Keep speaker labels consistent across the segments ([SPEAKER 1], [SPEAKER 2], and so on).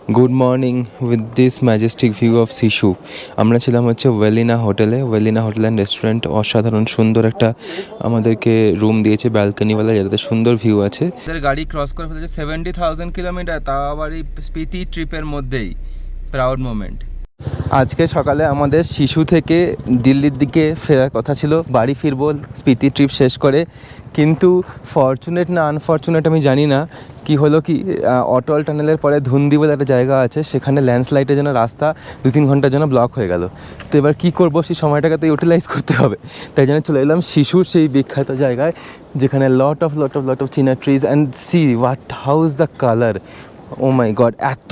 [SPEAKER 1] Good morning with this Majestic view of শিশু। আমরা ছিলাম হচ্ছে ওয়েলিনা হোটেল অ্যান্ড রেস্টুরেন্ট। অসাধারণ সুন্দর একটা আমাদেরকে রুম দিয়েছে ব্যালকনিওয়ালা, যেটাতে সুন্দর ভিউ আছে। গাড়ি ক্রস করে ফেলেছে 70,000 কিলোমিটার, তাও আবার এই স্পিতি ট্রিপের মধ্যেই। Proud moment. আজকে সকালে আমাদের শিশু থেকে দিল্লির দিকে ফেরার কথা ছিল, বাড়ি ফিরবো স্পিতি ট্রিপ শেষ করে। কিন্তু ফরচুনেট না আনফরচুনেট আমি জানি না, কি হলো কি অটল টানেলের পরে ধুন্দি বলে একটা জায়গা আছে, সেখানে ল্যান্ডস্লাইডের জন্য রাস্তা 2-3 ঘন্টার জন্য ব্লক হয়ে গেল। তো এবার কী করবো, সেই সময়টাকে তো ইউটিলাইজ করতে হবে। তাই জন্য চলে এলাম শিশুর সেই বিখ্যাত জায়গায়, যেখানে lot of chinar trees and see what how is the colour. Oh my god, এত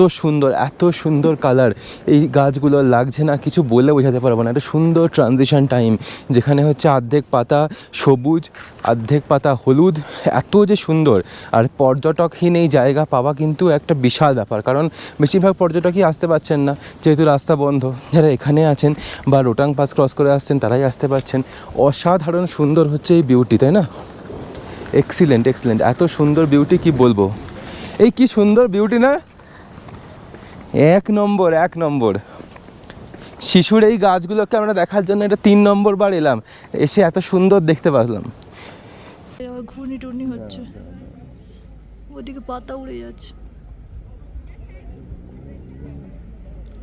[SPEAKER 1] সুন্দর কালার এই গাছগুলো, লাগছে না কিছু বলে বোঝাতে পারবো না। একটা সুন্দর ট্রানজিশন টাইম, যেখানে হচ্ছে অর্ধেক পাতা সবুজ, অর্ধেক পাতা হলুদ, এত যে সুন্দর। আর পর্যটকহীন এই জায়গা পাওয়া কিন্তু একটা বিশাল ব্যাপার, কারণ বেশিরভাগ পর্যটকই আসতে পারছেন না, যেহেতু রাস্তা বন্ধ। যারা এখানে আছেন বা রোটাং পাস ক্রস করে আসছেন তারাই আসতে পারছেন। অসাধারণ সুন্দর হচ্ছে এই বিউটি, তাই না? এক্সিলেন্ট, এত সুন্দর বিউটি কি বলবো। এই কি সুন্দর বিউটি না, এক নম্বর। শিশুর এই গাছগুলোকে আমরা দেখার জন্য এটা 3 নম্বর বার এলাম, এসে এত সুন্দর দেখতে পারলাম।
[SPEAKER 2] ঘূর্ণি টুর্নি হচ্ছে, ওদিকে পাতা উড়ে যাচ্ছে,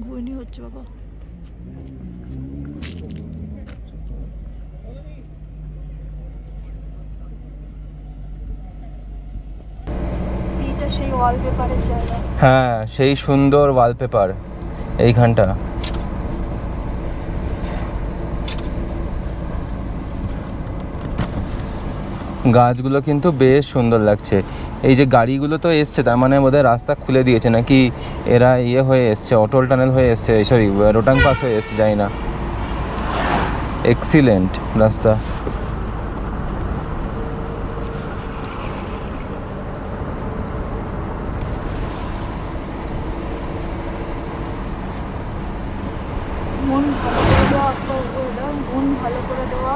[SPEAKER 2] ঘূর্ণি হচ্ছে বাবা। এইটা সেই ওয়ালপেপারের জায়গা।
[SPEAKER 1] হ্যাঁ, সেই সুন্দর ওয়ালপেপার এইখানটা। গাছগুলো কিন্তু বেশ সুন্দর লাগছে। এই যে গাড়িগুলো তো এসছে, তার মানে বোধহয় রাস্তা খুলে দিয়েছে, নাকি এরা হয়ে এসছে, অটল টানেল হয়ে এসছে, সরি রোটাং পাস হয়ে এসছে, যাই না। এক্সিলেন্ট রাস্তা।
[SPEAKER 2] মন ভালো করে দেওয়া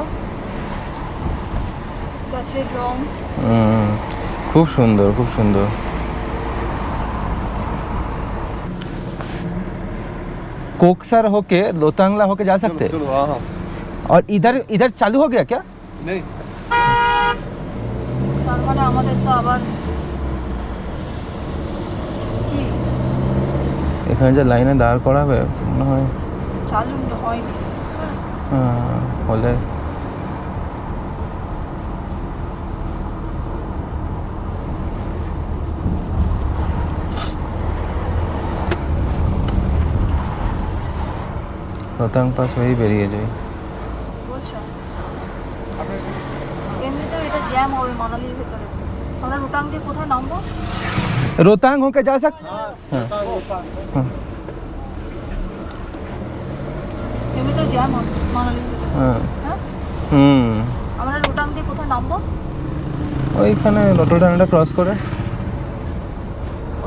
[SPEAKER 2] গাছের রং।
[SPEAKER 1] খুব সুন্দর। कोकसर होके लोथांगला होके जा सकते हैं?
[SPEAKER 3] हाँ।
[SPEAKER 1] और इधर चालू हो गया क्या?
[SPEAKER 3] नहीं,
[SPEAKER 2] তার মানে আমাদের তো আবার কি
[SPEAKER 1] এখানে যে লাইনে দাঁড় করাবে মনে হয়
[SPEAKER 2] চালু হয়নি।
[SPEAKER 1] হলে রোতাং পাস হয়েই বেরিয়ে যাই।
[SPEAKER 2] বলছো এমনিতেও এটা জ্যাম হবে মানালির ভেতরে। আমরা রোটাং দিয়ে কোথায় নামবো?
[SPEAKER 1] रोहतांग होके जा सकते?
[SPEAKER 2] এমনিতেও জ্যাম হবে মানালির ভেতরে।
[SPEAKER 1] হ্যাঁ।
[SPEAKER 2] হ্যাঁ, আমরা রোটাং দিয়ে কোথায় নামবো?
[SPEAKER 1] ওইখানে অটল টানেলটা ক্রস করে।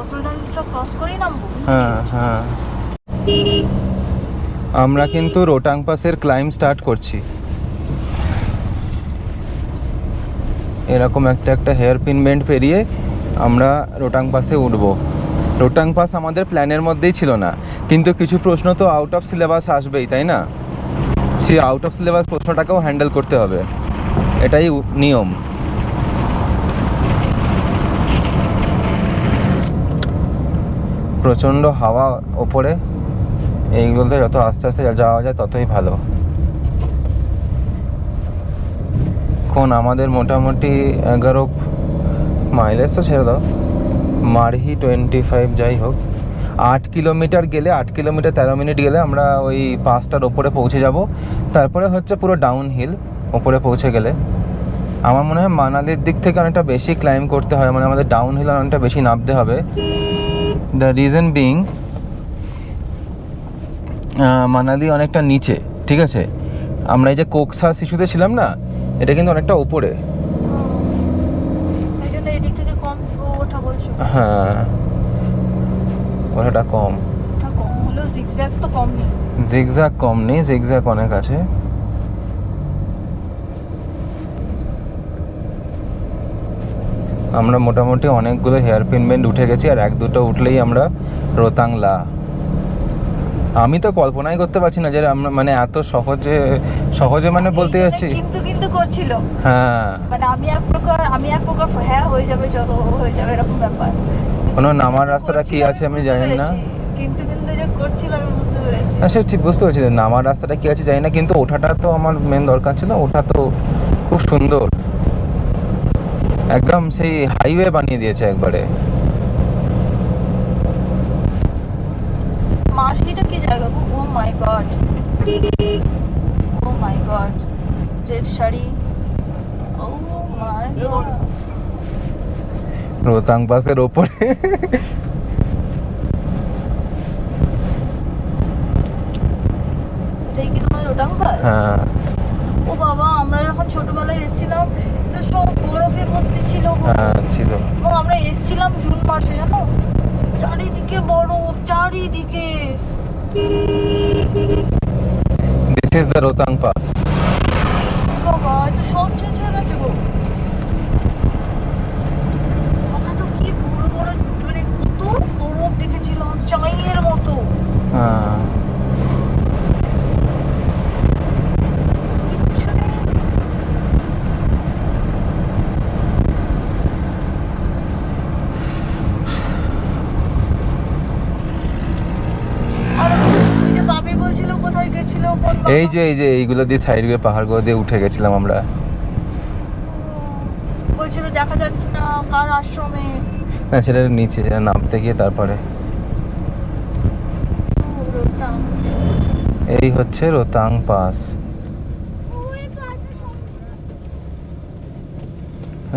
[SPEAKER 2] অটল টানেলটা ক্রস করেই নামবো?
[SPEAKER 1] হ্যাঁ। আমরা কিন্তু রোটাং পাসের ক্লাইম্ব স্টার্ট করছি। এরকম একটা হেয়ার পিন বেন্ড পেরিয়ে আমরা রোটাং পাসে উঠবো। রোটাং পাস আমাদের প্ল্যানের মধ্যেই ছিল না, কিন্তু কিছু প্রশ্ন তো আউট অফ সিলেবাস আসবেই, তাই না? সেই আউট অফ সিলেবাস প্রশ্নটাকেও হ্যান্ডেল করতে হবে, এটাই নিয়ম। প্রচণ্ড হাওয়া ওপরে, এইগুলোতে যত আস্তে আস্তে যাওয়া যায় ততই ভালো। এখন আমাদের মোটামুটি 11 মাইলেজ তো ছেড়ে দাও, মারহি 25, যাই হোক 8 কিলোমিটার গেলে, 8 কিলোমিটার 13 মিনিট গেলে আমরা ওই পাসটার ওপরে পৌঁছে যাব। তারপরে হচ্ছে পুরো ডাউন হিল ওপরে পৌঁছে গেলে। আমার মনে হয় মানালির দিক থেকে অনেকটা বেশি ক্লাইম্ব করতে হয়, মানে আমাদের ডাউন হিল অনেকটা বেশি নামতে হবে। দ্য রিজন বিং, মানালি অনেকটা নিচে, ঠিক আছে? আমরা এই যে কোকসা শিশুতে ছিলাম না, এটা কিন্তু অনেকটা ওপরে।
[SPEAKER 2] এই জন্য এদিক থেকে কম ওঠা বলছো?
[SPEAKER 1] হ্যাঁ, ওটা কম।
[SPEAKER 2] ওটা কম হলেও জিগজ্যাগ তো কম নেই।
[SPEAKER 1] জিগজ্যাগ কম নেই, জিগজ্যাগ অনেক আছে। আমরা মোটামুটি অনেকগুলো হেয়ার পিন বেন্ড উঠে গেছি, আর 1-2টো উঠলেই আমরা রোতাংলা। আমি তো কল্পনাই করতে পারছি না যে আমরা মানে এত সহজে মানে বলতে যাচ্ছি।
[SPEAKER 2] কিন্তু করছিল,
[SPEAKER 1] হ্যাঁ,
[SPEAKER 2] মানে আমি এক প্রকার হ্যাঁ হয়ে যাবে, চলো হয়ে যাবে এরকম ব্যাপার।
[SPEAKER 1] কোনো নামার রাস্তাটা কি আছে আমি জানি না।
[SPEAKER 2] কিন্তু যে করছিল আমি বুঝতে পেরেছি।
[SPEAKER 1] হ্যাঁ, সে ঠিক বুঝতে পারছি যে নামার রাস্তাটা কি আছে জানি না, কিন্তু ওঠাটা তো আমার মেন দরকার ছিল। ওঠা তো খুব সুন্দর, একদম সেই হাইওয়ে বানিয়ে দিয়েছে একবারে।
[SPEAKER 2] মার্শিটা কি জায়গা? ও my god, O my god, red sari, O my god.
[SPEAKER 1] Rohtang পাসের ওপরে
[SPEAKER 2] এটাই কি তোমার রোতাং পাস?
[SPEAKER 1] হ্যাঁ,
[SPEAKER 2] ও বাবা, আমরা যখন ছোটবেলায় এসেছিলাম তো সব বরফে ভর্তি ছিল গো।
[SPEAKER 1] হ্যাঁ ছিল।
[SPEAKER 2] এবং আমরা এসেছিলাম জুন মাসে, জানো, চারিদিকে বরফ, চারিদিকে।
[SPEAKER 1] This is the Rohtang pass.
[SPEAKER 2] বাবা, তো সব চেঞ্জ হয়ে গেছে গো। আমরা তো কি বড় বড় মানে কত বরফ দেখেছিলাম, চাইয়ের মতো।
[SPEAKER 1] হ্যাঁ,
[SPEAKER 2] কিচ্ছু নেই। আর ওই যে বাবি বলছিল কোথায় গেছিল, কোন বাবা?
[SPEAKER 1] এই যে এইগুলো দিয়ে সাইডগুলো পাহাড়গুলো দিয়ে উঠে গেছিলাম আমরা।
[SPEAKER 2] বলছিল দেখা যাচ্ছে না কার আশ্রমে।
[SPEAKER 1] না, সেটা নিচে, সেটা নামতে গিয়ে তারপরে।
[SPEAKER 2] রোতাং।
[SPEAKER 1] এই হচ্ছে রোতাং পাস।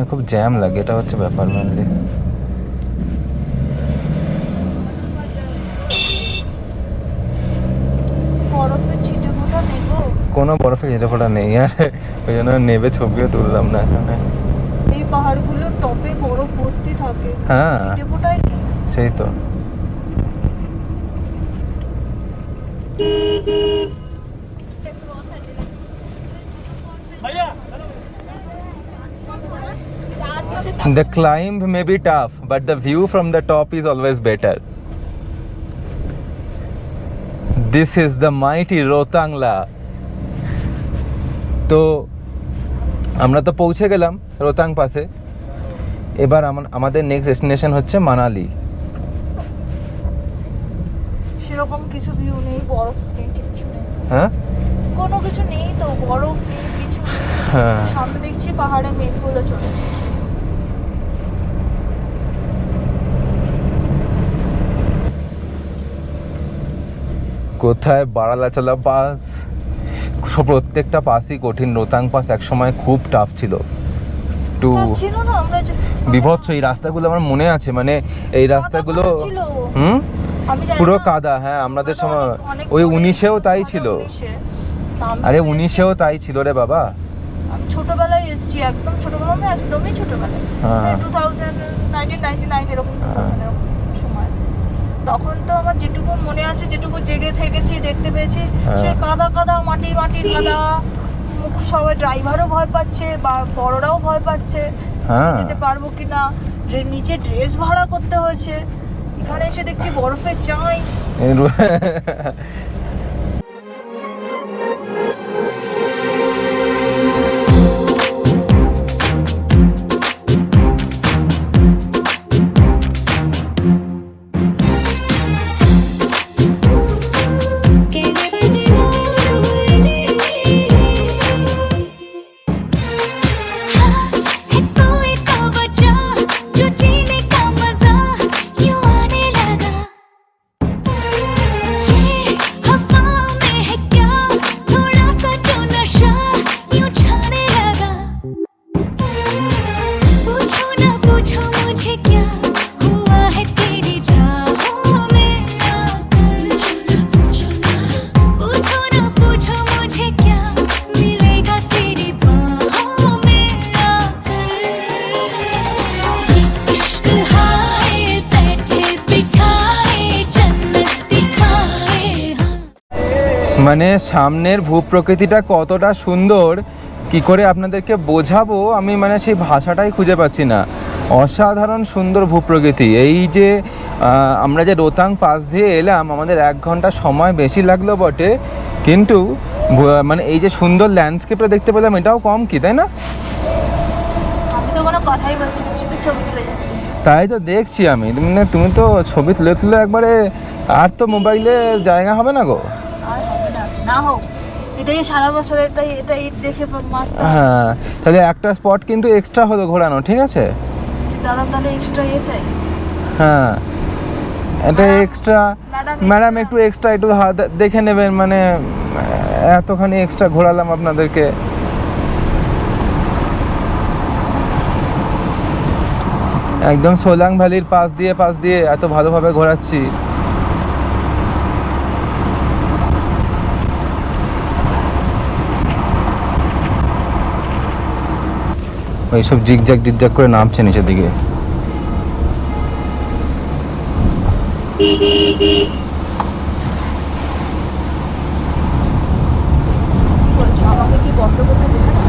[SPEAKER 1] খুব জ্যাম লাগে, এটা হচ্ছে ব্যাপার মেনলি।
[SPEAKER 2] বরফের ছিটে ফোটা নেই গো।
[SPEAKER 1] কোনো বরফে যেতে ফোটা নেই, আর ওই জন্য নেবে ছবিও তুললাম না এখানে।
[SPEAKER 2] এই পাহাড়গুলোর টপে বরফ ভর্তি থাকে,
[SPEAKER 1] হ্যাঁ,
[SPEAKER 2] ছিটে ফোটাই নেই।
[SPEAKER 1] সেই তো। The climb may be tough, but the view from the top is always better. This is the mighty Rotangla. তো আমরা তো পৌঁছে গেলাম রোতাং পাসে। এবার আমাদের নেক্সট ডেস্টিনেশন হচ্ছে মানালি।
[SPEAKER 2] সেরকম কিছু ভিউ নেই, বরফ নেই, কিচ্ছু নেই,
[SPEAKER 1] হ্যাঁ,
[SPEAKER 2] কোনো কিছু নেই তো, বরফ নেই, কিছু নেই।
[SPEAKER 1] হ্যাঁ,
[SPEAKER 2] সামনে দেখছি পাহাড়ে মেঘগুলো চলে এসেছে।
[SPEAKER 1] কোথায় বারালাচালা পাস, প্রত্যেকটা পাসই কঠিন। রোতাং পাস একসময় খুব টাফ ছিল, একটু
[SPEAKER 2] ছিল না, আমরা
[SPEAKER 1] বিভৎস। এই রাস্তাগুলো আমার মনে আছে, মানে এই রাস্তাগুলো
[SPEAKER 2] ছিল।
[SPEAKER 1] হুম,
[SPEAKER 2] আমি জানি
[SPEAKER 1] পুরো
[SPEAKER 2] না,
[SPEAKER 1] কাদা। হ্যাঁ, আমাদের
[SPEAKER 2] আমরা
[SPEAKER 1] সময়
[SPEAKER 2] অনেক
[SPEAKER 1] ওই
[SPEAKER 2] পরে
[SPEAKER 1] 19-এও তাই ছিল।
[SPEAKER 2] 19-এ। আমি
[SPEAKER 1] আরে
[SPEAKER 2] তো
[SPEAKER 1] 19-এও তাই ছিল রে বাবা।
[SPEAKER 2] আমি ছোটবেলায় এসেছি, একদম ছোটবেলা না, একদমই ছোটবেলায়,
[SPEAKER 1] হ্যাঁ।
[SPEAKER 2] 1999 এরকম
[SPEAKER 1] হ্যাঁ।
[SPEAKER 2] এরকম সময়। তখন তো আমার যেটুকু মনে আছে, যেটুকু জেগে থেকেছি, দেখতে পেয়েছি,
[SPEAKER 1] হ্যাঁ।
[SPEAKER 2] সেই কাদা কাদা, মাটি মাটি কাদা। সবাই, ড্রাইভারও ভয় পাচ্ছে, বা বড়রাও ভয় পাচ্ছে
[SPEAKER 1] হ্যাঁ,
[SPEAKER 2] যেতে পারবো কিনা। নিচে ড্রেস ভাড়া করতে হয়েছে, এখানে এসে দেখছি বরফের চাই।
[SPEAKER 1] মানে সামনের ভূপ্রকৃতিটা কতটা সুন্দর, কি করে আপনাদেরকে বোঝাবো আমি, মানে সেই ভাষাটাই খুঁজে পাচ্ছি না। অসাধারণ সুন্দর ভূপ্রকৃতি। এই যে আমরা যে রোতাং পাস দিয়ে এলাম, আমাদের 1 ঘন্টা সময় বেশি লাগলো বটে, কিন্তু মানে এই যে সুন্দর ল্যান্ডস্কেপটা দেখতে পেলাম, এটাও কম কি, তাই না?
[SPEAKER 2] আমি তো কোনো কথাই বলছি না, শুধু ছবি তুলে যাচ্ছি।
[SPEAKER 1] তাই তো দেখছি আমি, তুমি তো ছবি তুলে তুলে একবারে, আর তো মোবাইলে জায়গা হবে না গো।
[SPEAKER 2] আর হবে না, না হোক, এটাই সারা বছর, এটাই দেখে মাস্ত।
[SPEAKER 1] হ্যাঁ, তাহলে একটা স্পট কিন্তু এক্সট্রা হলো ঘোরানো, ঠিক আছে?
[SPEAKER 2] দাদা তাহলে এক্সট্রা চাই।
[SPEAKER 1] হ্যাঁ, এটা এক্সট্রা। ম্যাডাম একটু এক্সট্রা একটু দেখে নেবেন, মানে এতখানি এক্সট্রা ঘোরালাম আপনাদেরকে। একদম সোলাং ভ্যালির পাশ দিয়ে এত ভালোভাবে ঘোরাচ্ছি। ওইসব জিগজ্যাগ করে নামছে নিচের দিকে।
[SPEAKER 2] আমাকে কি বন্ধ করতে দেবে না?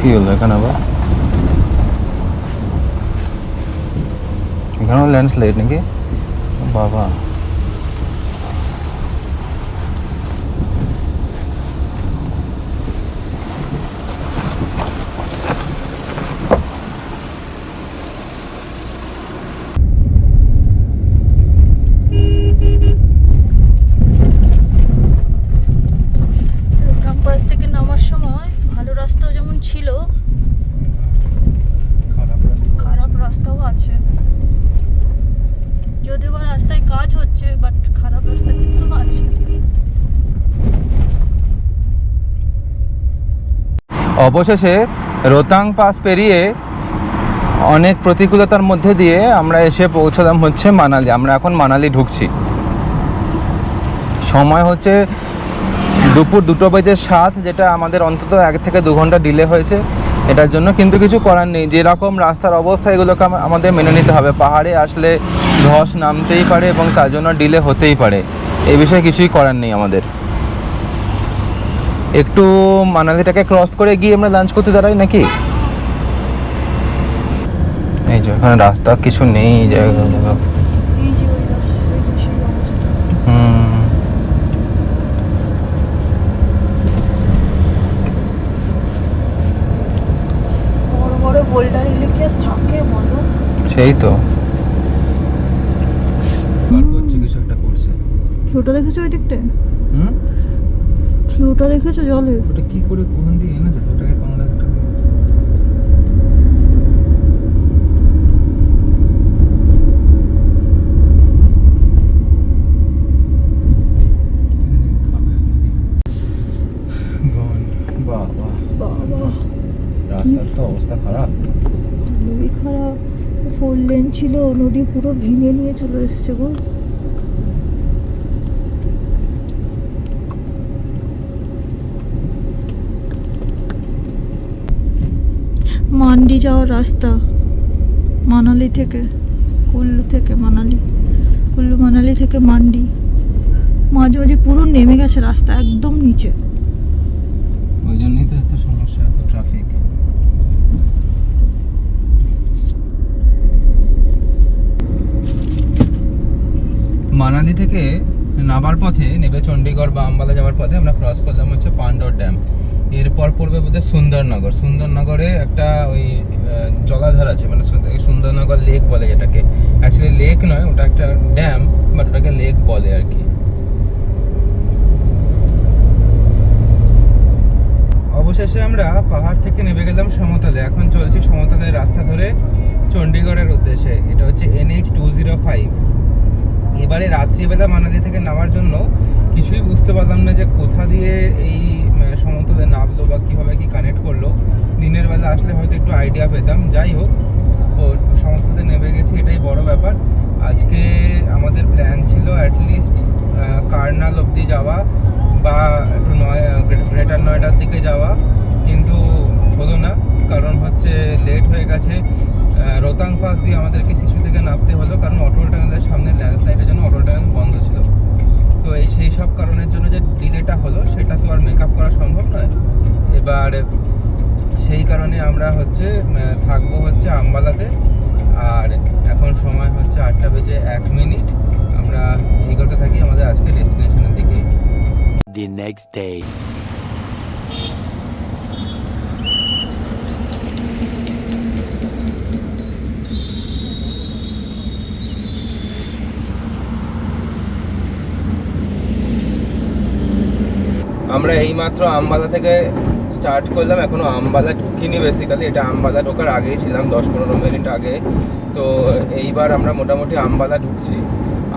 [SPEAKER 1] কি হলো এখানে আবার? এখানেও ল্যান্ডস্লাইড নাকি? বাবা,
[SPEAKER 2] বাস থেকে নামার সময় ভালো রাস্তাও যেমন ছিল, খারাপ রাস্তাও আছে। যদিও বা রাস্তায় কাজ হচ্ছে, বাট খারাপ রাস্তা কিন্তু আছে।
[SPEAKER 1] অবশেষে রোতাং পাস পেরিয়ে অনেক প্রতিকূলতার মধ্যে দিয়ে আমরা এসে পৌঁছলাম হচ্ছে মানালি। আমরা এখন মানালি ঢুকছি। সময় হচ্ছে দুপুর 2:07, যেটা আমাদের অন্তত 1 থেকে 2 ঘন্টা ডিলে হয়েছে। এটার জন্য কিন্তু কিছু করার নেই, যেরকম রাস্তার অবস্থা এগুলোকে আমাদের মেনে নিতে হবে। পাহাড়ে আসলে ধস নামতেই পারে এবং তার জন্য ডিলে হতেই পারে, এই বিষয়ে কিছুই করার নেই আমাদের। একটু মানালিটাকে ক্রস করে গিয়ে আমরা লাঞ্চ করতে দাঁড়াই নাকি? এই যে এখানে রাস্তা কিছু নেই জায়গাগুলো।
[SPEAKER 2] এই যে ওই সেই অবস্থা। বড় বড় বোল্ডার এলে কি আর থাকে বলো?
[SPEAKER 1] সেই তো করছে, কিছু একটা করছে।
[SPEAKER 2] ফ্লোটা দেখেছো ওই দিকটায়?
[SPEAKER 1] হুম,
[SPEAKER 2] ফ্লোটা দেখেছো জলের?
[SPEAKER 1] ওটা কি করে কোন দিয়ে এনেছে? ওটাকে কোন একটা
[SPEAKER 2] বাবা,
[SPEAKER 1] রাস্তার তো অবস্থা খারাপ।
[SPEAKER 2] খুবই খারাপ। 4 লেন ছিল, নদী পুরো ভেঙে নিয়ে চলে এসছে গো। মান্ডি যাওয়ার রাস্তা, মানালি থেকে কুল্লু থেকে মানালি, কুল্লু মানালি থেকে মান্ডি, মাঝে মাঝে পুরো নেমে গেছে রাস্তা একদম নিচে।
[SPEAKER 1] ওই জন্যই তো এত সমস্যা, এত ট্রাফিক। মানালি থেকে নামার পথে, নেবে চণ্ডীগড় বা আম্বালা যাওয়ার পথে আমরা ক্রস করলাম হচ্ছে পান্ডোর ড্যাম। এরপর পড়বে বোধহয় সুন্দরনগর। সুন্দরনগরে একটা ওই জলাধার আছে, মানে সুন্দরনগর লেক বলে যেটাকে। অ্যাকচুয়ালি লেক নয়, ওটা একটা ড্যাম, বাট ওটাকে লেক বলে আর কি। অবশেষে আমরা পাহাড় থেকে নেমে গেলাম সমতলে। এখন চলছি সমতলের রাস্তা ধরে চণ্ডীগড়ের উদ্দেশ্যে। এটা হচ্ছে NH 205। এবারে রাত্রিবেলা মানালি থেকে নামার জন্য কিছুই বুঝতে পারলাম না যে কোথা দিয়ে এই সমতলে নামলো বা কীভাবে কি কানেক্ট করলো। দিনের বেলা আসলে হয়তো একটু আইডিয়া পেতাম। যাই হোক, ও সমতলে নেমে গেছি, এটাই বড় ব্যাপার। আজকে আমাদের প্ল্যান ছিল অ্যাটলিস্ট কার্নাল অবধি যাওয়া বা একটু গ্রেটার নয়ডার দিকে যাওয়া, কিন্তু হলো না, কারণ হচ্ছে লেট হয়ে গেছে। রোতাং পাস দিয়ে আমাদেরকে শিশু থেকে নামতে হলো, কারণ অটল টানেলের সামনে ল্যান্ডস্লাইডের জন্য অটল টানেল বন্ধ ছিল। তো সেই সব কারণের জন্য যে ডিলেটা হলো সেটা তো আর মেকআপ করা সম্ভব নয়। এবার সেই কারণে আমরা হচ্ছে থাকবো হচ্ছে আম্বালাতে। আর এখন সময় হচ্ছে 8:01। আমরা এগোতে থাকি আমাদের আজকে ডেস্টিনেশনের দিকে।
[SPEAKER 3] The next day.
[SPEAKER 1] আমরা এইমাত্র আম্বালা থেকে স্টার্ট করলাম, এখনো আম্বালা ঢুকিনি। বেসিক্যালি এটা আম্বালা ঢোকার আগেই ছিলাম, 10-15 মিনিট আগে। তো এইবার আমরা মোটামুটি আম্বালা ঢুকছি।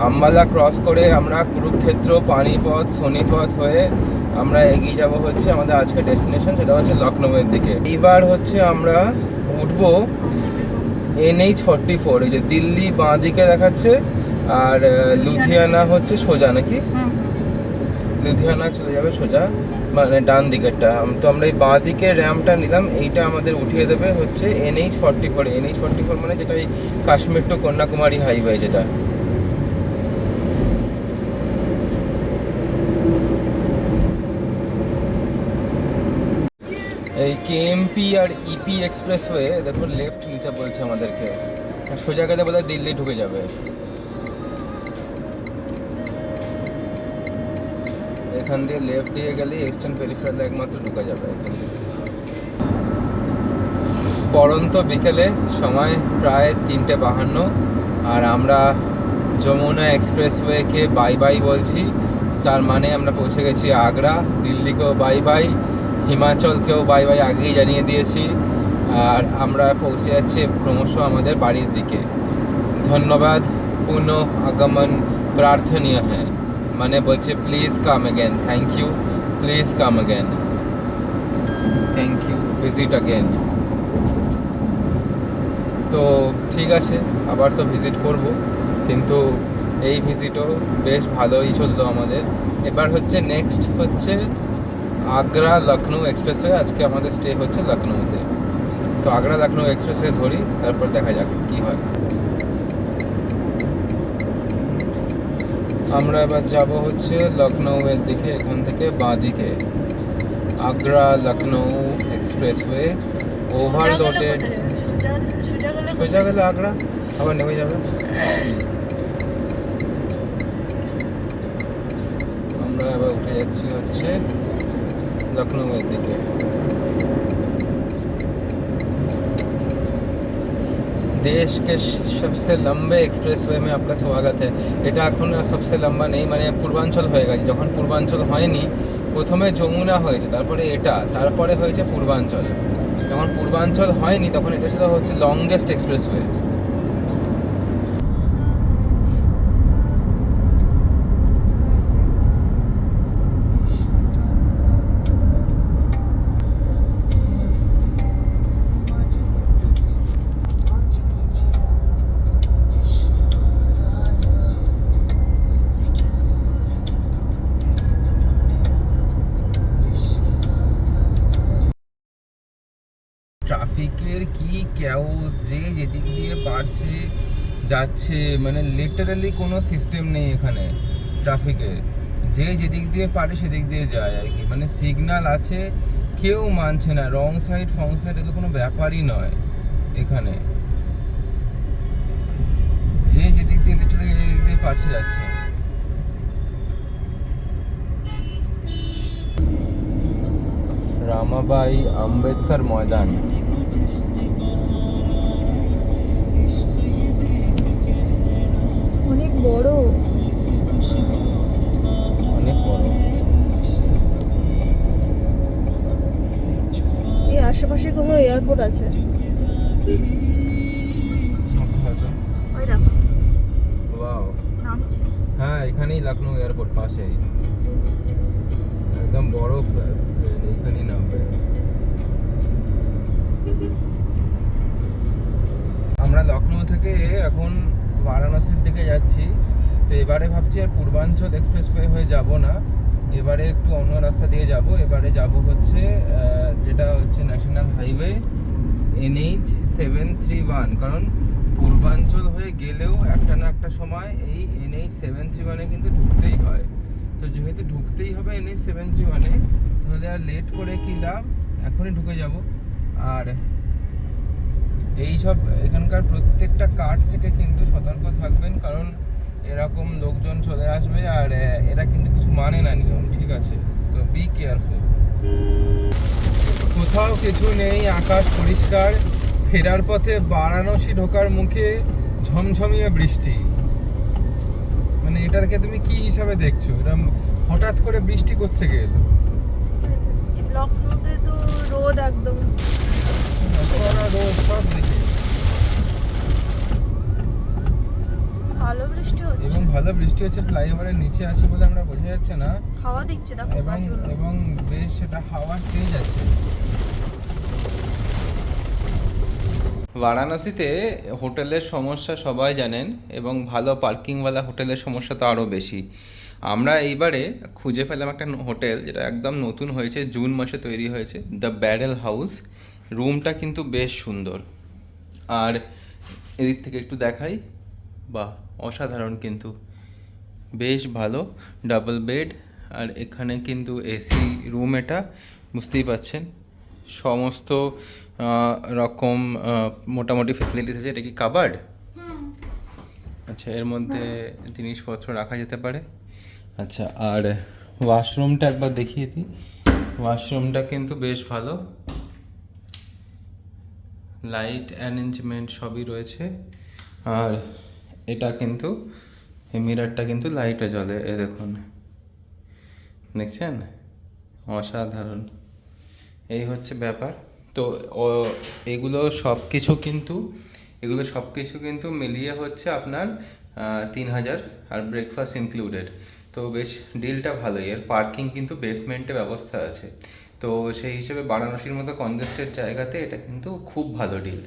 [SPEAKER 1] আম্বালা ক্রস করে আমরা কুরুক্ষেত্র, পানিপথ, সোনিপথ হয়ে আমরা এগিয়ে যাব হচ্ছে আমাদের আজকে ডেস্টিনেশন, সেটা হচ্ছে লখনউয়ের দিকে। এইবার হচ্ছে আমরা উঠবো NH44, এই যে দিল্লি বাঁ দিকে দেখাচ্ছে, আর লুধিয়ানা হচ্ছে সোজা নাকি, লুধিয়ানা চলে যাবে সোজা, মানে ডান দিকেরটা। তো আমরা এই বাঁ দিকের র্যাম্পটা নিলাম, এইটা আমাদের উঠিয়ে দেবে হচ্ছে NH44। NH44 মানে যেটা এই কাশ্মীর টু কন্যাকুমারী হাইওয়ে যেটা। এই KMP আর EP এক্সপ্রেসওয়ে দেখুন লেফট নিতে বলছে আমাদেরকে, আর সোজা গেলে বলে দিল্লি ঢুকে যাবে। এখান দিয়ে লেফট দিয়ে গেলে ইস্টার্ন পেরিফেরালে একমাত্র ঢুকা যাবে এখান থেকে। পরন্ত বিকেলে, সময় প্রায় 3:52, আর আমরা যমুনা এক্সপ্রেসওয়েকে বাই বাই বলছি। তার মানে আমরা পৌঁছে গেছি আগ্রা। দিল্লিকেও বাই বাই, হিমাচলকেও বাই বাই আগেই জানিয়ে দিয়েছি। আর আমরা পৌঁছে যাচ্ছি ক্রমশ আমাদের বাড়ির দিকে। ধন্যবাদ, পুনঃ আগমন প্রার্থনীয় হ্যাঁ, মানে বলছে please come again, thank you, please come again, thank you, visit again. তো ঠিক আছে, আবার তো ভিজিট করব, কিন্তু এই ভিজিটও বেশ ভালোই চললো আমাদের। এবার হচ্ছে নেক্সট হচ্ছে আগ্রা লখনউ এক্সপ্রেসওয়ে। আজকে আমাদের স্টে হচ্ছে লখনউতে। তো আগ্রা লখনউ এক্সপ্রেসওয়ে ধরি, তারপর দেখা যাক কি হয়। আমরা এবার যাব হচ্ছে লখনউয়ের দিকে, এখান থেকে বাঁ দিকে। Agra Lucknow expressway overloaded. সোজা গেলে আগ্রা, আবার নেমে যাবে। আমরা এবার উঠে যাচ্ছি হচ্ছে लखनऊ दिखे। देश के सबसे लंबे एक्सप्रेसवे में आपका स्वागत है। এটা এখন सबसे लंबा নেই, মানে পূর্বাঞ্চল হয়ে গেছে। যখন পূর্বাঞ্চল হয়নি, প্রথমে যমুনা হয়েছে, তারপরে এটা, তারপরে হয়েছে পূর্বাঞ্চল। যখন পূর্বাঞ্চল হয়নি তখন এটা ছিল হচ্ছে লংগেস্ট এক্সপ্রেসওয়ে। ট্রাফিকের কি ক্যাওস, যে যেদিক দিয়ে পারছে যাচ্ছে, মানে লিটারালি কোনো সিস্টেম নেই এখানে ট্রাফিকের। যে যেদিক দিয়ে পারে সেদিক দিয়ে যায় আর কি, মানে সিগন্যাল আছে, কেউ মানছে না। রং সাইড ফং সাইড এগুলো কোনো ব্যাপারই নয় এখানে। যে যেদিক দিয়ে লিটারালি যেদিক দিয়ে পারছে যাচ্ছে। রামাবাই আম্বেদকর ময়দান।
[SPEAKER 2] অনেক বড়,
[SPEAKER 1] অনেক বড়।
[SPEAKER 2] এই আশেপাশে কোনো এয়ারপোর্ট আছে? ওই দেখো,
[SPEAKER 1] ওয়াও,
[SPEAKER 2] নামছে।
[SPEAKER 1] হ্যাঁ এখানেই লখনউ এয়ারপোর্ট পাশেই, একদম বড় ট্রেন এইখানেই নামবে। আমরা লখনউ থেকে এখন বারাণসীর দিকে যাচ্ছি। তো এবারে ভাবছি আর পূর্বাঞ্চল এক্সপ্রেসওয়ে হয়ে যাব না, এবারে একটু অন্য রাস্তা দিয়ে যাব। এবারে যাব হচ্ছে যেটা হচ্ছে ন্যাশনাল হাইওয়ে NH731, কারণ পূর্বাঞ্চল হয়ে গেলেও একটা না একটা সময় এই NH731 কিন্তু ঢুকতেই হয়। তো যেহেতু ঢুকতেই হবে NH731, তাহলে আর লেট করে কি লাভ, এখনই ঢুকে যাব। আর এই সব এখানকার প্রত্যেকটা কার্ড থেকে কিন্তু সতর্ক থাকবেন, কারণ এরকম লোকজন চলে আসবে আর এরা কিন্তু কিছু মানে না নিয়ম, ঠিক আছে? তো বি কেয়ারফুল। কোথাও কিছু নেই, আকাশ পরিষ্কার। ফেরার পথে বারাণসী ঢোকার মুখে ঝমঝমিয়ে বৃষ্টি। মানে এটাকে তুমি কি হিসাবে দেখছো? এরকম হঠাৎ করে বৃষ্টি কোত্থেকে এলো?
[SPEAKER 2] লখনৌতে তো রোদ একদম।
[SPEAKER 1] রোদ সব দিকে
[SPEAKER 2] ভালো বৃষ্টি হচ্ছে
[SPEAKER 1] এবং ভালো বৃষ্টি হচ্ছে। ফ্লাইওভারের নিচে আছে বলে আমরা বোঝা যাচ্ছে না,
[SPEAKER 2] হাওয়া দিচ্ছে দেখো
[SPEAKER 1] এবং
[SPEAKER 2] গাছগুলো।
[SPEAKER 1] এবং বেশ সেটা হাওয়ার তেজ আছে। বারাণসীতে হোটেলের সমস্যা সবাই জানেন, এবং ভালো পার্কিংওয়ালা হোটেলের সমস্যা তো আরও বেশি। আমরা এইবারে খুঁজে পেলাম একটা হোটেল যেটা একদম নতুন হয়েছে, জুন মাসে তৈরি হয়েছে, দ্য ব্যারেল হাউস। রুমটা কিন্তু বেশ সুন্দর। আর এদিক থেকে একটু দেখাই, বাহ অসাধারণ, কিন্তু বেশ ভালো। ডাবল বেড, আর এখানে কিন্তু এসি রুম, এটা বুঝতেই পাচ্ছেন। সমস্ত রকম মোটামুটি ফেসিলিটিস আছে। এটা কি কাবার্ড? আচ্ছা, এর মধ্যে জিনিসপত্র রাখা যেতে পারে। আচ্ছা, আর ওয়াশরুমটা একবার দেখিয়ে দিই। ওয়াশরুমটা কিন্তু বেশ ভালো, লাইট অ্যারেঞ্জমেন্ট সবই রয়েছে। আর এটা কিন্তু এই মিরারটা কিন্তু লাইটে জ্বলে, এ দেখুন, দেখছেন? অসাধারণ। এই হচ্ছে ব্যাপার। তো এগুলো সব কিছু কিন্তু মিলিয়ে হচ্ছে আপনার 3000, আর ব্রেকফাস্ট ইনক্লুডেড। তো বেশ ডিলটা ভালোই। এর পার্কিং কিন্তু বেসমেন্টে ব্যবস্থা আছে। তো সেই হিসেবে বারাণসীর মতো কনজেস্টেড জায়গাতে এটা কিন্তু খুব ভালো ডিল।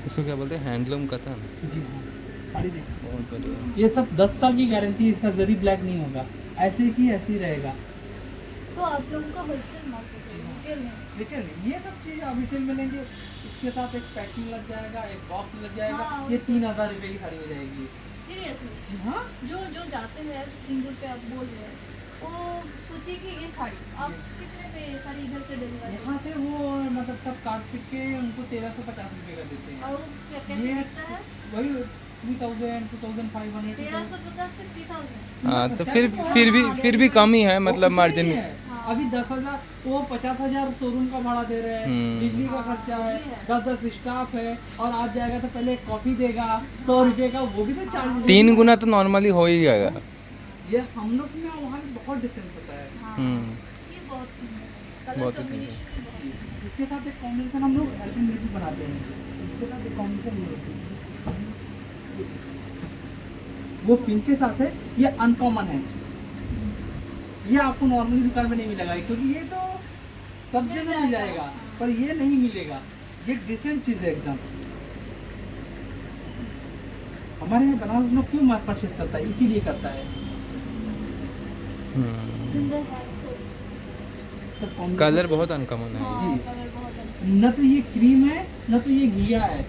[SPEAKER 1] इसको क्या बोलते हैं, हैंडलूम का था?
[SPEAKER 4] जी हाँ, साड़ी देखिए।
[SPEAKER 1] बहुत बढ़िया।
[SPEAKER 4] ये सब 10 साल की गारंटी, इसका जरी ब्लैक नहीं होगा, ऐसे की ऐसे ही रहेगा।
[SPEAKER 2] तो आप लोगों का होलसेल मार्केट है, रिटेल है।
[SPEAKER 4] रिटेल ये सब चीज़ आप रिटेल में लेंगे, इसके साथ एक पैकिंग लग जाएगा, एक बॉक्स लग जाएगा।
[SPEAKER 2] हाँ,
[SPEAKER 4] ये
[SPEAKER 2] उसको-
[SPEAKER 4] 3000 रुपये की साड़ी हो जाएगी।
[SPEAKER 2] सीरियसली
[SPEAKER 4] जी हाँ,
[SPEAKER 2] जो जाते हैं सिंगल पे आप बोल रहे हैं, वो सोचिए कि ये साड़ी आप कितने पे ये साड़ी इधर से डिलीवर
[SPEAKER 4] यहाँ से वो मतलब सब काट पीट के उनको 1350 रुपये का देते हैं।
[SPEAKER 2] और वो कैसे
[SPEAKER 4] ये
[SPEAKER 2] बिकता है?
[SPEAKER 4] वही 3000, 2500।
[SPEAKER 2] 1350 से 3000।
[SPEAKER 1] हाँ, तो फिर भी कम ही है, मतलब मार्जिन।
[SPEAKER 4] अभी 10,000 वो 50,000 शोरूम का भाड़ा दे रहे हैं, बिजली का खर्चा है, 10 स्टाफ है, और आज जाएगा तो पहले कॉफी देगा 100 रुपये का, वो भी तो चार्ज।
[SPEAKER 1] 3 गुना तो नॉर्मली हो ही जाएगा।
[SPEAKER 4] ये हम लोग में वहाँ में बहुत डिफरेंस होता है।
[SPEAKER 2] ये बहुत सुंदर है, कलर
[SPEAKER 1] बहुत ही
[SPEAKER 2] कॉम्बिनेशन भी बहुत सुंदर है।
[SPEAKER 4] इसके साथ एक कॉम्बिनेशन हम लोग अल्टरनेटिव बनाते हैं, इसके साथ एक कॉम्बिनेशन ये होती है। वो पिंक के साथ है, ये अनकॉमन है, ये आपको नॉर्मली दुकान में नहीं मिलेगा, क्योंकि ये तो सब जगह मिल जाएगा, पर ये नहीं मिलेगा। ये डिसेंट चीज़ है एकदम। हमारे यहाँ बनारस लोग क्यों परचेज करता है, इसीलिए करता है।
[SPEAKER 2] सुंदर है
[SPEAKER 4] सब combination-
[SPEAKER 1] कलर बहुत अनकॉमन है।
[SPEAKER 2] हाँ,
[SPEAKER 4] जी।
[SPEAKER 2] कलर बहुत अच्छा
[SPEAKER 4] न तो ये क्रीम है, न तो ये घिया है।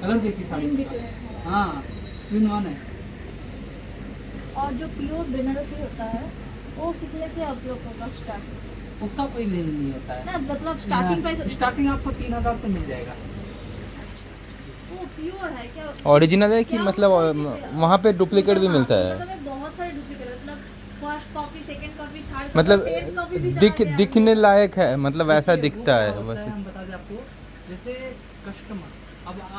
[SPEAKER 4] कलर देखिए साड़ी
[SPEAKER 2] है।
[SPEAKER 4] का। हाँ, ट्विन वन है।
[SPEAKER 2] और जो प्योर बनारसी होता है वो कितने से आप लोग का स्टार्ट?
[SPEAKER 4] उसका कोई नहीं होता है
[SPEAKER 2] ना मतलब स्टार्टिंग प्राइस
[SPEAKER 4] स्टार्टिंग आपको 3000 से मिल जाएगा।
[SPEAKER 2] वो प्योर है क्या?
[SPEAKER 1] ओरिजिनल है कि
[SPEAKER 2] क्या
[SPEAKER 1] मतलब
[SPEAKER 2] होता है कि-
[SPEAKER 1] वहाँ पे डुप्लीकेट भी
[SPEAKER 2] हाँ,
[SPEAKER 1] मिलता है?
[SPEAKER 2] मतलब बहुत सारे डुप्लीकेट, मतलब first copy, second copy, third
[SPEAKER 1] मतलब
[SPEAKER 2] कॉपी भी
[SPEAKER 1] दिखने लायक है, मतलब ऐसा
[SPEAKER 4] देखिए,
[SPEAKER 1] दिखता
[SPEAKER 4] वो
[SPEAKER 1] है
[SPEAKER 4] क्या
[SPEAKER 1] बस।
[SPEAKER 4] होता हम बता दें आपको, जैसे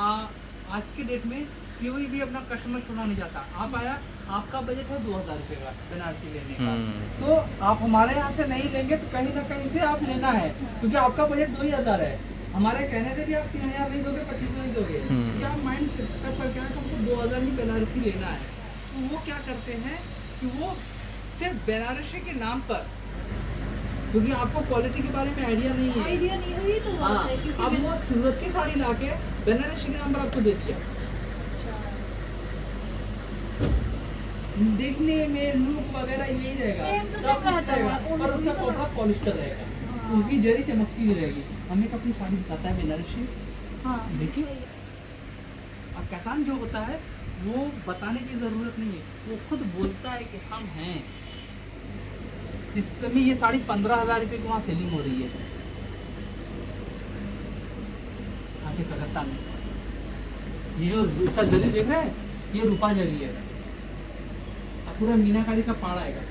[SPEAKER 4] आज के डेट में कोई भी अपना कस्टमर छोड़ना नहीं चाहता। आप आया, आपका बजट है 2000 रुपये का बनारसी लेने का, तो आप हमारे यहाँ से नहीं लेंगे तो कहीं ना कहीं से आप लेना है, क्योंकि आपका बजट 2000 है। हमारे कहने से भी आप 3000 नहीं दोगे, 2500 नहीं दोगे, क्योंकि आप माइंड सेट पर क्या है, हमको 2000 में बनारसी लेना है। तो वो क्या करते हैं कि वो सिर्फ बनारसी के नाम पर, क्योंकि आपको क्वालिटी के बारे में आइडिया नहीं है,
[SPEAKER 2] आइडिया नहीं हुई तो
[SPEAKER 4] हाँ,
[SPEAKER 2] बात है, क्योंकि
[SPEAKER 4] अब वो सूरत की साड़ी ला के बनारसी के नाम पर आपको दे दिया। देखने में लुक वगैरह यही रहेगा,
[SPEAKER 2] Same to
[SPEAKER 4] सब
[SPEAKER 2] same
[SPEAKER 4] कुछ
[SPEAKER 2] रहता है,
[SPEAKER 4] रहेगा, पर उसका
[SPEAKER 2] उन्हीं
[SPEAKER 4] कपड़ा पॉलिस्टर रहेगा, उसकी जरी चमकती हुई रहेगी। हमें एक अपनी साड़ी दिखाता है बनारसी,
[SPEAKER 2] हाँ
[SPEAKER 4] देखिए। अब कहतान जो होता है वो बताने की जरूरत नहीं है, वो खुद बोलता है कि हम हैं। इस समय ये साड़ी 15,000 रुपये की वहाँ सेलिंग हो रही है आगे कलकत्ता में। ये जो इसका जरी देख रहे हैं, ये रूपा जरी है, अब पूरा मीनाकारी का पाड़ आएगा।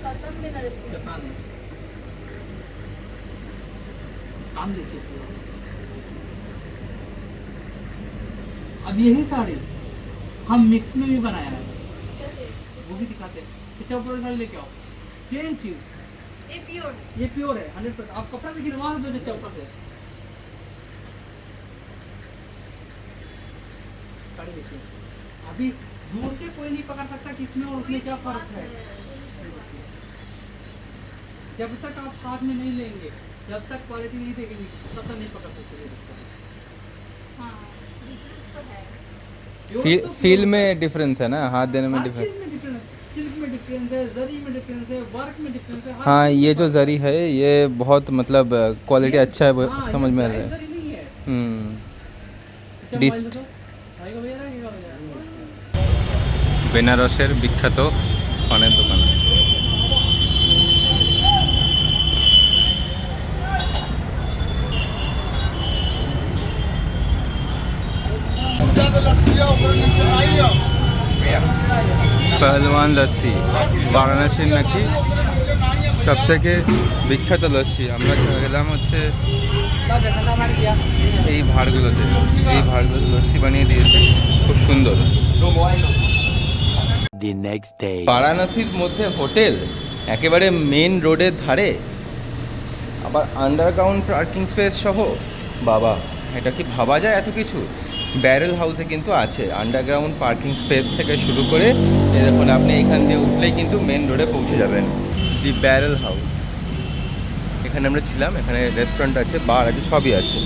[SPEAKER 2] कतम बनारसी
[SPEAKER 4] कहतान है, काम देखिए पूरा। अब यही साड़ी हम मिक्स में भी बनाया है,
[SPEAKER 2] कैसे?
[SPEAKER 4] वो भी दिखाते हैं। पिक्चर पूरा साड़ी लेके आओ, सेम चीज,
[SPEAKER 2] ये प्योर
[SPEAKER 4] ये प्योर है 100%। आप कपड़ा देखिए, वहां से दो चौका से साड़ी देखिए। अभी दूर से कोई नहीं पकड़ सकता कि इसमें और उसमें क्या फर्क है। जब तक आप हाथ में नहीं लेंगे, जब तक क्वालिटी नहीं देखेंगे, तब तक नहीं पकड़ सकते।
[SPEAKER 2] हाँ डिफरेंस तो है।
[SPEAKER 1] फील में डिफरेंस है ना, हाथ देने में
[SPEAKER 4] हर
[SPEAKER 1] डिफरेंस।
[SPEAKER 4] चीज में डिफरेंस है, सिल्क में डिफरेंस है, जरी में डिफरेंस है, वर्क में डिफरेंस है। हर
[SPEAKER 1] हाँ,
[SPEAKER 4] चीज
[SPEAKER 1] ये
[SPEAKER 4] में
[SPEAKER 1] जो
[SPEAKER 4] फर्क
[SPEAKER 1] जरी है ये बहुत मतलब क्वालिटी
[SPEAKER 4] ये-
[SPEAKER 1] अच्छा है, वो
[SPEAKER 4] हाँ,
[SPEAKER 1] समझ
[SPEAKER 4] ये
[SPEAKER 1] में आ
[SPEAKER 4] ब्राइट
[SPEAKER 1] रहा है।
[SPEAKER 4] जरी नहीं है।
[SPEAKER 1] ডিস্ট।
[SPEAKER 4] ডিস্ট
[SPEAKER 1] বেনারসের বিখ্যাত পানের দোকান। পহলওয়ান লস্যি বারাণসীর নাকি সব থেকে বিখ্যাত লস্যি। আমরা গেলাম হচ্ছে এই ভাড়গুলোতে, এই ভাড়গুলোতে লস্যি বানিয়ে দিয়েছে, খুব সুন্দর।
[SPEAKER 3] The next day.
[SPEAKER 1] বারাণসীর মধ্যে হোটেল, একেবারে মেন রোডের ধারে, আবার আন্ডারগ্রাউন্ড পার্কিং স্পেস সহ। বাবা, এটা কি ভাবা যায় এত কিছু? ব্যারেল হাউসে কিন্তু আছে আন্ডারগ্রাউন্ড পার্কিং স্পেস থেকে শুরু করে, এই দেখুন আপনি এখান দিয়ে উঠলেই কিন্তু মেন রোডে পৌঁছে যাবেন। দি ব্যারেল হাউস, এখানে আমরা ছিলাম, এখানে রেস্টুরেন্ট আছে, বার আছে, সবই আছে।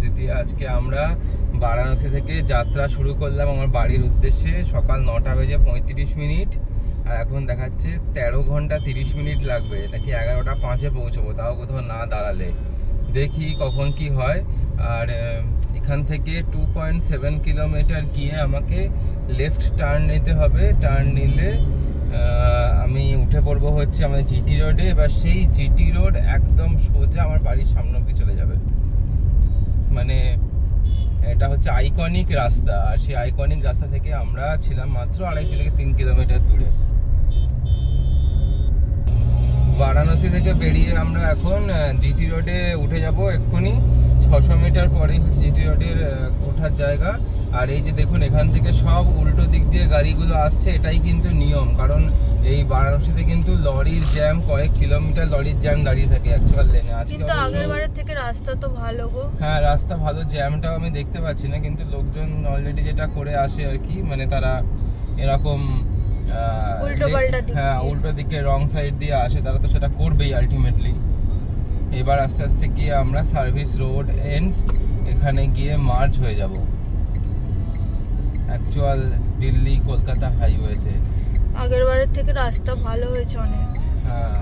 [SPEAKER 1] তৃতীয় আজকে আমরা বারাণসী থেকে যাত্রা শুরু করলাম আমার বাড়ির উদ্দেশ্যে। সকাল 9:35, আর এখন দেখাচ্ছে 13 ঘন্টা 30 মিনিট লাগবে, নাকি 11:05 পৌঁছবো, তাও কোথাও না দাঁড়ালে। দেখি কখন কি হয়। আর এখান থেকে 2.7 কিলোমিটার গিয়ে আমাকে লেফট টার্ন নিতে হবে। টার্ন নিলে আমি উঠে পড়বো হচ্ছে আমাদের জিটি রোডে। এবার সেই জিটি রোড একদম সোজা আমার বাড়ির সামনে অব্দি চলে যাবে। মানে এটা হচ্ছে আইকনিক রাস্তা, আর সেই আইকনিক রাস্তা থেকে আমরা ছিলাম মাত্র 2.5 থেকে 3 কিলোমিটার দূরে। বারাণসী থেকে বেরিয়ে আমরা এখন জিটি রোডে উঠে যাব এক্ষুনি। 600 মিটার পরেই জিটি রোডের ওঠার জায়গা। আর এই যে দেখুন, এখান থেকে সব উল্টো দিক দিয়ে গাড়িগুলো আসছে, এটাই কিন্তু নিয়ম। কারণ এই বারাণসীতে কিন্তু লরির জ্যাম, কয়েক কিলোমিটার লরির জ্যাম দাঁড়িয়ে থাকে অ্যাকচুয়াল লেনে।
[SPEAKER 2] কিন্তু আগের বারের থেকে রাস্তা তো ভালো গো।
[SPEAKER 1] হ্যাঁ, রাস্তা ভালো, জ্যামটাও আমি দেখতে পাচ্ছি না। কিন্তু লোকজন অলরেডি যেটা করে আসে আর কি, মানে তারা এরকম
[SPEAKER 2] উল্টোপাল্টা দিক
[SPEAKER 1] হ্যাঁ,
[SPEAKER 2] দিয়ে।
[SPEAKER 1] উল্টো দিকে রং সাইড দিয়ে আসে, তারা তো সেটা করবেই আলটিমেটলি। এবার আস্তে আস্তে গিয়ে আমরা সার্ভিস রোড এন্ডস, এখানে গিয়ে মার্চ হয়ে যাব অ্যাকচুয়াল দিল্লি কলকাতা হাইওয়েতে।
[SPEAKER 2] আগের বারের থেকে রাস্তা ভালো হয়েছে অনেক।
[SPEAKER 1] হ্যাঁ,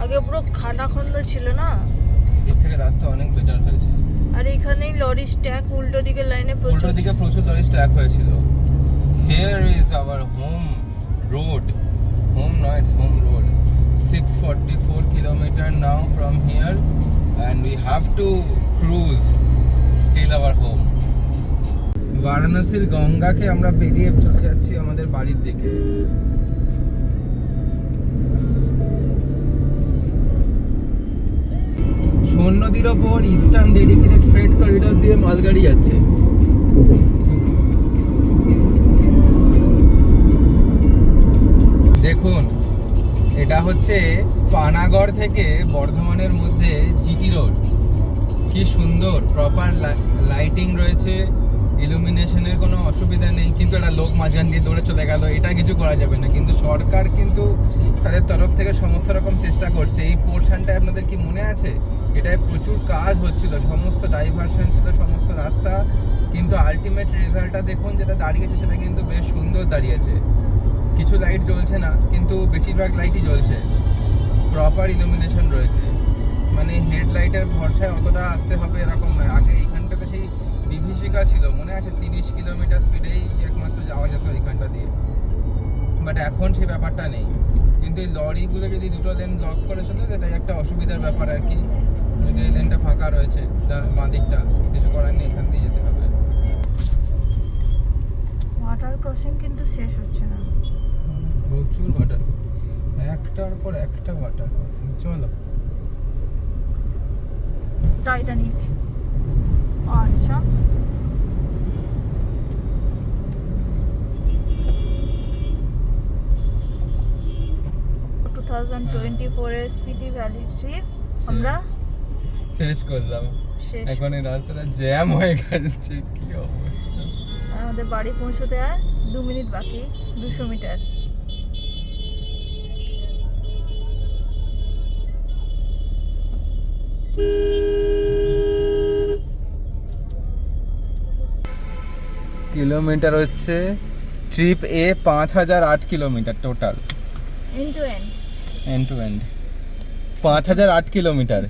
[SPEAKER 2] আগে পুরো খানাখন্দ ছিল না,
[SPEAKER 1] এর থেকে রাস্তা অনেক বেটার হয়েছে।
[SPEAKER 2] আর এখানেই লরি স্ট্যাক উল্টো দিকের লাইনে
[SPEAKER 1] উল্টো
[SPEAKER 2] প্রচুর।
[SPEAKER 1] দিকে প্রচুর লরি স্ট্যাক হয়েছিল। Here is our home road. Home, no, it's home road. 644 kilometer now from here, and we have to cruise till our home. বারাণসীর গঙ্গাকে আমরা পেরিয়ে চলে যাচ্ছি আমাদের বাড়ির দিকে। সোন নদীর ওপর ইস্টার্ন ডেডিকেটেড ফ্রেট করিডোর দিয়ে মালগাড়ি যাচ্ছে। দেখুন, এটা হচ্ছে পানাগড় থেকে বর্ধমানের মধ্যে জিটি রোড। কি সুন্দর, প্রপার লাইটিং রয়েছে, ইলুমিনেশনের কোনো অসুবিধা নেই। কিন্তু একটা লোক মাঝখান দিয়ে দৌড়ে চলে গেল, এটা কিছু করা যাবে না। কিন্তু সরকার কিন্তু তাদের তরফ থেকে সমস্ত রকম চেষ্টা করছে। এই পোর্শনটায় আপনাদের কি মনে আছে, এটায় প্রচুর কাজ হচ্ছিল, সমস্ত ডাইভারশন ছিল, সমস্ত রাস্তা। কিন্তু আলটিমেট রেজাল্টটা দেখুন, যেটা দাঁড়িয়েছে সেটা কিন্তু বেশ সুন্দর দাঁড়িয়েছে। কিছু লাইট জ্বলছে না, কিন্তু বেশিরভাগ লাইটই জ্বলছে, প্রপার ইলুমিনেশন রয়েছে। মানে হেডলাইটের ভরসায় অতটা আসতে হবে এরকম নয়। আগে এইখানটাতে সেই বিভীষিকা ছিল, মনে আছে, 30 কিলোমিটার স্পিডেই একমাত্র যাওয়া যেত এইখানটা দিয়ে। বাট এখন সেই ব্যাপারটা নেই। কিন্তু এই লরিগুলো যদি দুটো লেন ব্লক করে চলে, সেটাই একটা অসুবিধার ব্যাপার আর কি। যদি এই লেনটা ফাঁকা রয়েছে, বাঁ দিকটা, কিছু করার নেই, এখান দিয়ে যেতে হবে।
[SPEAKER 2] ওয়াটার ক্রসিং কিন্তু শেষ হচ্ছে না।
[SPEAKER 1] প্রচুর ওয়াটার, একটার পর একটা ওয়াটার ক্রসিং। চলো,
[SPEAKER 2] টাইটানিক। আচ্ছা, টু 2024 এর স্পিতি ভ্যালি ট্রিপ আমরা
[SPEAKER 1] শেষ করলাম।
[SPEAKER 2] শেষ।
[SPEAKER 1] এখন এই রাস্তাটা জ্যাম হয়ে গেছে, কি অবস্থা।
[SPEAKER 2] আমাদের বাড়ি পৌঁছতে আর 2 মিনিট বাকি, 200 মিটার।
[SPEAKER 1] কিলোমিটার হচ্ছে ট্রিপ এ 5008 kilometre total,
[SPEAKER 2] end to end.
[SPEAKER 1] End to end 5008 kilometre.